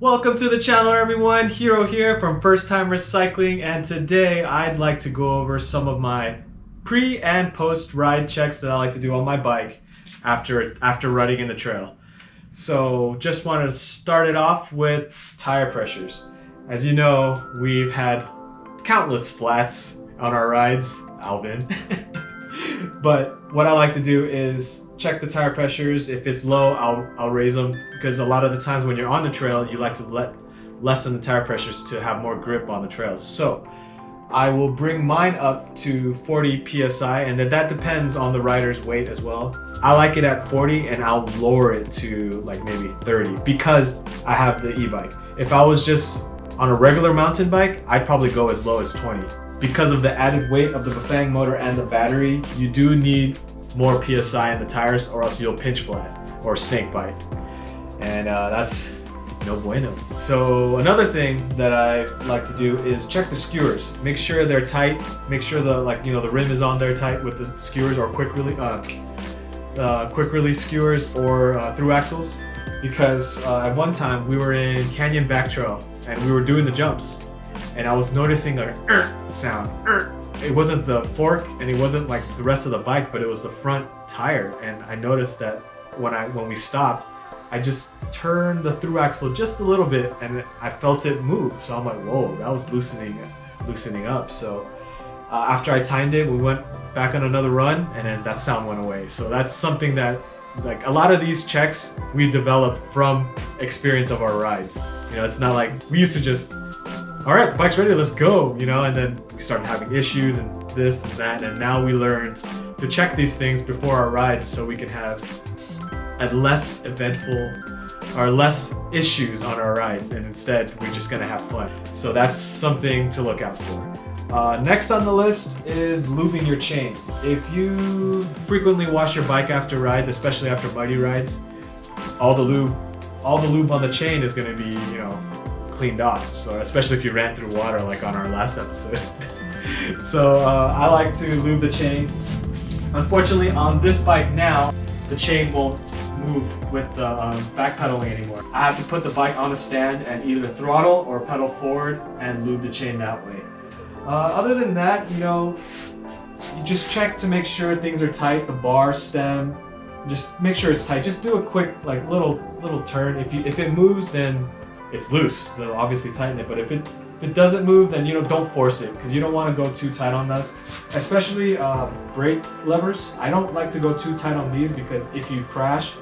Welcome to the channel, everyone. Hiro here from First Time Recycling, and today I'd like to go over some of my pre and post ride checks that I like to do on my bike after riding in the trail. So just wanted to start it off with tire pressures. As you know, we've had countless flats on our rides, Alvin. But what I like to do is check the tire pressures. If it's low, I'll raise them, because a lot of the times when you're on the trail, you like to lessen the tire pressures to have more grip on the trails. So I will bring mine up to 40 psi, and then that depends on the rider's weight as well. I like it at 40, and I'll lower it to like maybe 30 because I have the e-bike. If I was just on a regular mountain bike, I'd probably go as low as 20. Because of the added weight of the Bafang motor and the battery, you do need more PSI in the tires, or else you'll pinch flat or snake bite. And that's no bueno. So another thing that I like to do is check the skewers. Make sure they're tight. Make sure the the rim is on there tight with the skewers, or quick release skewers, or through axles. Because at one time we were in Canyon Back Trail and we were doing the jumps, and I was noticing a sound. It wasn't the fork, and it wasn't like the rest of the bike, but it was the front tire. And I noticed that when we stopped, I just turned the through axle just a little bit, and I felt it move. So I'm like, whoa, that was loosening up. So after I timed it, we went back on another run, and then that sound went away. So that's something that, like, a lot of these checks we developed from experience of our rides. It's not like we used to just, all right, the bike's ready, let's go, and then we started having issues and this and that, and now we learned to check these things before our rides so we can have a less eventful or less issues on our rides, and instead we're just gonna have fun. So that's something to look out for. Next on the list is lubing your chain. If you frequently wash your bike after rides, especially after muddy rides, all the lube on the chain is gonna be, cleaned off. So especially if you ran through water like on our last episode. So I like to lube the chain. Unfortunately, on this bike now, the chain won't move with the back pedaling anymore. I have to put the bike on a stand and either throttle or pedal forward and lube the chain that way. Other than that, you just check to make sure things are tight. The bar, stem, just make sure it's tight. Just do a quick little turn. If it moves, then it's loose, so obviously tighten it. But if it doesn't move, then don't force it, because you don't want to go too tight on those. Especially brake levers. I don't like to go too tight on these, because if you crash,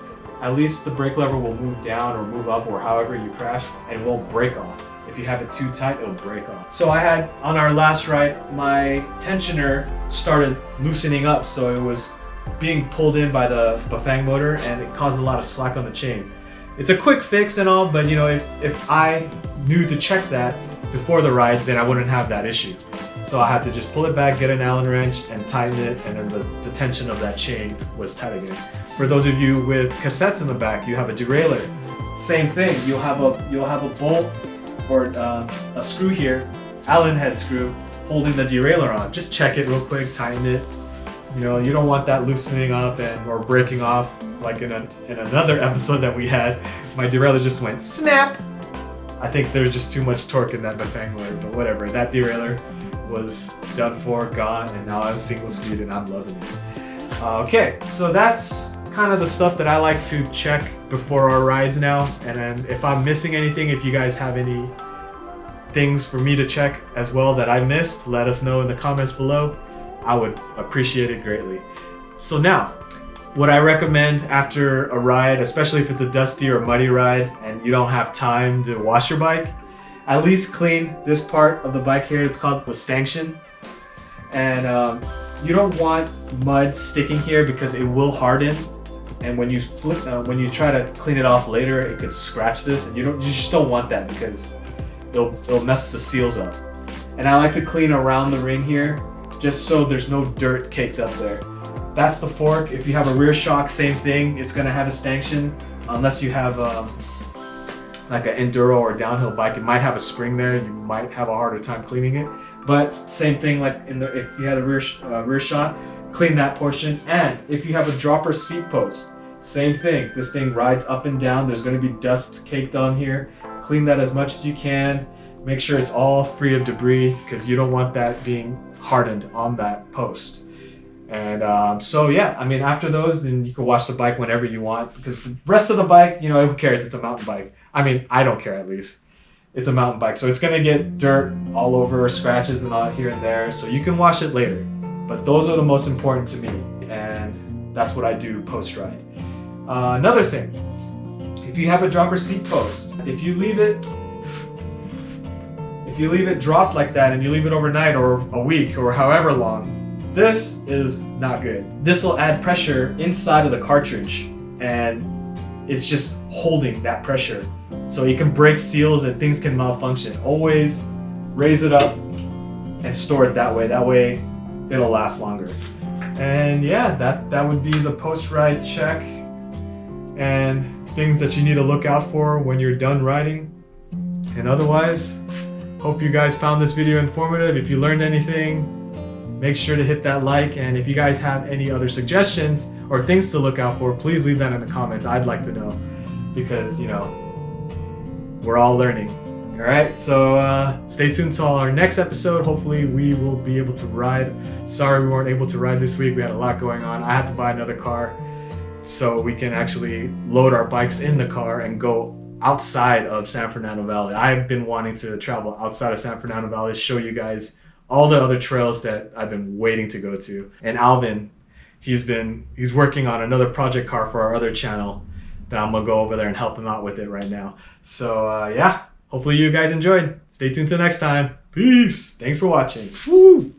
at least the brake lever will move down or move up, or however you crash, and it won't break off. If you have it too tight, it'll break off. So I had, on our last ride, my tensioner started loosening up, so it was being pulled in by the Bafang motor, and it caused a lot of slack on the chain. It's a quick fix and all, but if I knew to check that before the ride, then I wouldn't have that issue. So I had to just pull it back, get an Allen wrench, and tighten it, and then the tension of that chain was tight again. For those of you with cassettes in the back, you have a derailleur. Same thing. You'll have a bolt or a screw here, Allen head screw, holding the derailleur on. Just check it real quick, tighten it. You don't want that loosening up or breaking off. Like in another episode that we had, my derailleur just went snap. I think there's just too much torque in that Bafang motor, but whatever. That derailleur was done for, gone, and now I'm single speed and I'm loving it. Okay, so that's kind of the stuff that I like to check before our rides now. And then if I'm missing anything, if you guys have any things for me to check as well that I missed, let us know in the comments below. I would appreciate it greatly. So now, what I recommend after a ride, especially if it's a dusty or muddy ride and you don't have time to wash your bike, at least clean this part of the bike here. It's called the stanchion. And you don't want mud sticking here, because it will harden. And when you when you try to clean it off later, it could scratch this, and you just don't want that, because it'll mess the seals up. And I like to clean around the ring here, just so there's no dirt caked up there. That's the fork. If you have a rear shock, same thing. It's gonna have a stanchion, unless you have like an enduro or downhill bike. It might have a spring there. You might have a harder time cleaning it. But same thing, like if you had a rear shock, clean that portion. And if you have a dropper seat post, same thing. This thing rides up and down. There's gonna be dust caked on here. clean that as much as you can. Make sure it's all free of debris because you don't want that being hardened on that post. And so yeah, I mean, after those, then you can wash the bike whenever you want, because the rest of the bike, you know, who cares? It's a mountain bike. I mean, I don't care, at least. It's a mountain bike, so it's gonna get dirt all over, scratches and all here and there, so you can wash it later. But those are the most important to me, and that's what I do post-ride. Another thing, if you have a dropper seat post, if you leave it dropped like that and you leave it overnight or a week or however long, this is not good. This will add pressure inside of the cartridge, and it's just holding that pressure. So you can break seals and things can malfunction. Always raise it up and store it that way. That way it'll last longer. And yeah, that would be the post-ride check and things that you need to look out for when you're done riding. And otherwise, hope you guys found this video informative. If you learned anything, make sure to hit that like, and if you guys have any other suggestions or things to look out for, please leave that in the comments. I'd like to know, because, you know, we're all learning. All right, so stay tuned to our next episode. Hopefully we will be able to ride. Sorry we weren't able to ride this week. We had a lot going on. I had to buy another car so we can actually load our bikes in the car and go outside of San Fernando Valley. I've been wanting to travel outside of San Fernando Valley to show you guys all the other trails that I've been waiting to go to. And Alvin, he's working on another project car for our other channel that I'm gonna go over there and help him out with it right now. So yeah, hopefully you guys enjoyed. Stay tuned till next time. Peace. Thanks for watching. Woo!